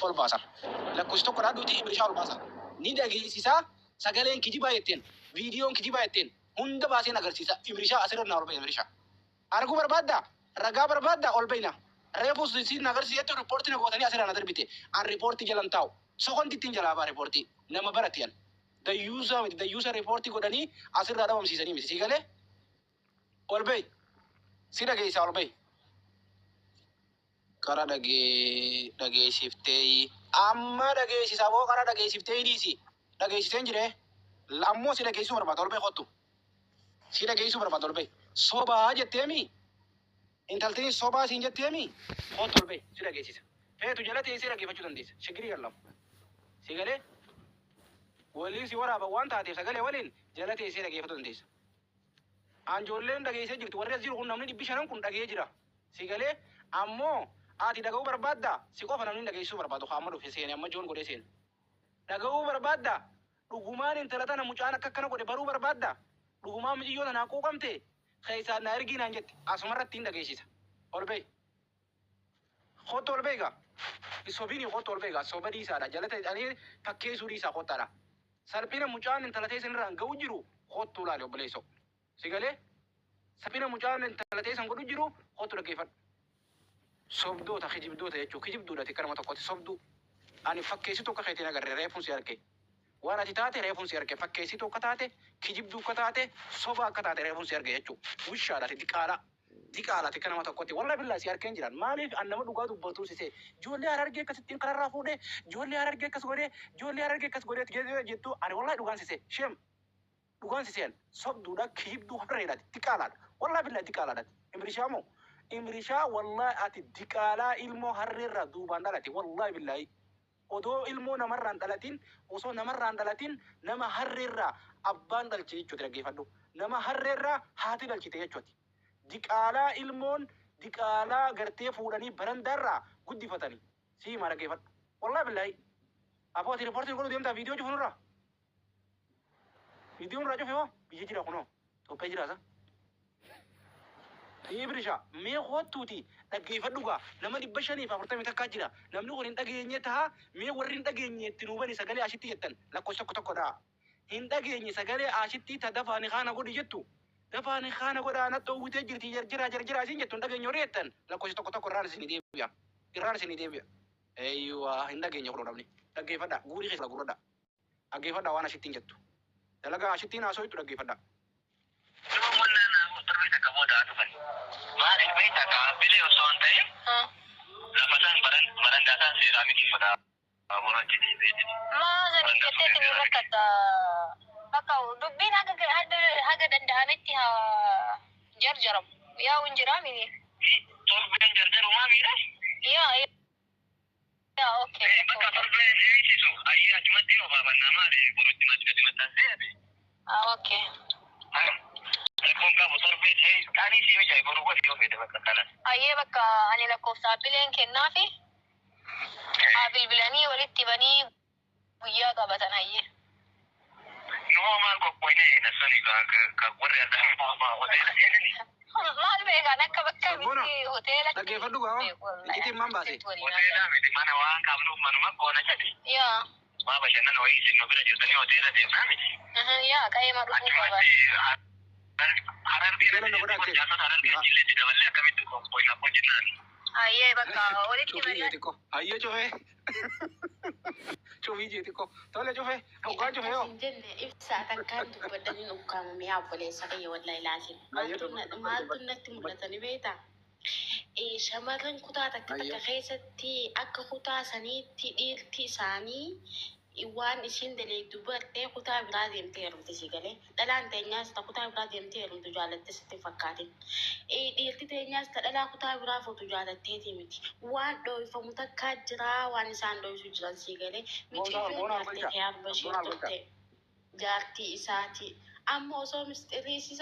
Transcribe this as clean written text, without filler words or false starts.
olbaasa lakkoofsi tokko dhaadhuuti ibrishaa olbaasa ni dhageessisa sagaleen kijibaa jetteen viidiyoon kijibaa jetteen hunda baaseen agarsiisa ibrishaa asirra naa olbaa ibrishaa arguu barbaadda ragaa barbaadda olbayna reefus siin agarsiisetti riippoortii na gootanii asirra na darbite an riippoortii jalan taa'u sokonti ittiin jalaabaa riippoortii nama baratiyan dayyuusa riippoortii godhanii asirraa dhabamsiisanii miti sii galee olbay si dhageessa olbay kara dhageessiftee amma dhageessisaa boo kara dhageessiftee dhiisi dhageessiseen jire ammoo si dhageessuu barbaada olbay kottu si dhageessuu barbaada olbay sobaa jetteemi intaltiin sobaa siin jetteemi kottu olbay si dhageessisa feetu jala teessee dhageeffachuu dandeessa shigirii gallamu si galee waliin si waraaba waan taateef sagalee waliin jala teessee dhageeffachuu dandeessa anjoolleen dhageessee jirtu warri as jiru kun namni 500 kun dhagee jira si galee ammoo ati dhaga'uu barbaadda si qofa namni dhageessuu barbaadu haa amma dhufe seene amma joon godhee seene dhaga'uu barbaadda dhugumaan intala tana mucaan akkana godhe baruu barbaadda dhugumaan mijiyyoo tanaa quuqamte keessaan na ergii naan jette asumarratti hin dhageessisa olbay kottu olbayga isobini kottu olbayga soba dhiisaadha jala ta'anii fakkeessuu dhiisaa kottaadha salphina mucaan intala teessan irraan ga'u jiru kottuu laale obboleessoo si galee salphina mucaan intala teessan godhu jiru kottu dhaggeeffadhu sobdoota kijibdoota jechuun kijibduudha xiqqaadhuma tokkotti sobduu ani fakkeessituu akka keetiin agarre reefuun si arge waan ati taate reefuun si arge fakkeessituu akka taate kijibduu akka taate soba akka taate reefuun si arge jechuun wishaadhaati diqaala xiqqaadhuma tokkotti walaa billaa si argeen jiran maaliif an nama dhugaa dubbatu sisee ijoollee harargee akkasittiin kararraa fuudhee ijoollee harargee akkas godhee jettu ani walaa dhugaan sisee shem dhugaan siseen sobduudha kijibduu harreedhaati diqaalaadha walaa billaa diqaalaadhaati imrishaamoo imrishaa wallahi ati diqaalaa ilmoo harreerraa duubaan dhalate wallahi billahi odoo ilmoo namarraan dhalatin osoo namarraan dhalatin nama harreerraa abbaan dhalche jechuuti dhaggeeffadhu nama harreerraa haati dhalchite jechuuti diqaalaa ilmoon diqaalaa gartee fuudhanii barandaarraa guddifatanii sii maa dhaggeeffadhu wallahi billahi aboo ati riippoortiin godhu deemtaa viidiyoo cufunurraa viidiyoon irraa cufe hoo biyya jira kunoo Itoophiyaa jiraasa ibrisha mee kottuuti dhaggeeffadhugaa nama 540 takkaa jira namni kun hin dhageenye taha mee warri hin dhageenye itti nuubani sagalee ashitti jettan lakkoofsa tokkodha hin dhageenye sagalee ashitti ta dafaani kaana godhi jettu dafaani kaana godhaa na dhoowwitee jirti jarjira isin jettu hin dhageenye horii jettan lakkoofsa tokko irraan isinii deebi'a eeyyuwaa hin dhageenye godhu namni dhaggeeffadha guurii keessa gurradha dhaggeeffadha waan ashittiin jettu dalagaa ashittiin haasoo jettu dhaggeeffadha Mari bayi tak beli usahawan tay. Lapasan barang serami di pada orang jadi. Ma jadi kita tinggal kata bakau dubin haga dandaanatti ha jarjaram yaa unjiram ini. Torben jarjar rumah mira? Ya okay. Bakal torben itu ayah cuma dia bawa nama di buruk cuma tasnya. Okay. Kun kamu torben kani sih macam baru buat dia beda bakal. Ayah bakka ani lakkoofsa bileen kennaafi bilbilanii walitti banii guyyaa qabatan ayyee. Normal kok poinnya nasoni ka warri ada apa hotel. Maal beekan akka bakka miti hoteela. dhaggeeffadhu gaa itti man baase Hotel miti mana waan qabnu manuma koona jadi. Yaa. Ma bashannan wayii sin no bira jirtanii hoteela deemnaa miti. Yaa qayyama dhufuu qaba. Harar biira jaatat harar biira jillee di dabalee akkamitti poina po jennaan. Ayyee bakka walitti cufii banii. jeetikko ayyee cufee cufii jeetikko tole cufee hoggaa cufee yoo Jenne ibsaa takkaan dubbadanii ukkaamame yaa obboleessa kiyya wallahi laasin. Maaltu natti mul'atani beektaa? Shamarran kutaa takka keessatti akka kutaa saniitti dhiirti isaanii waan isin daleeddu bartee kutaa biraa deemtee heerumte si galee dhalaan teenyaas ta kutaa biraa deemtee heerumtu jaalatte sitti fakkaatin dhiirti teenyaas ta dhalaa kutaa biraa fuutu jaalatteeti miti waan dhoofamu takkaa jiraa waan isaan dhooysu jiran si galee miti jaartii bashir turte jaartii isaati amma osoo misxirriisisa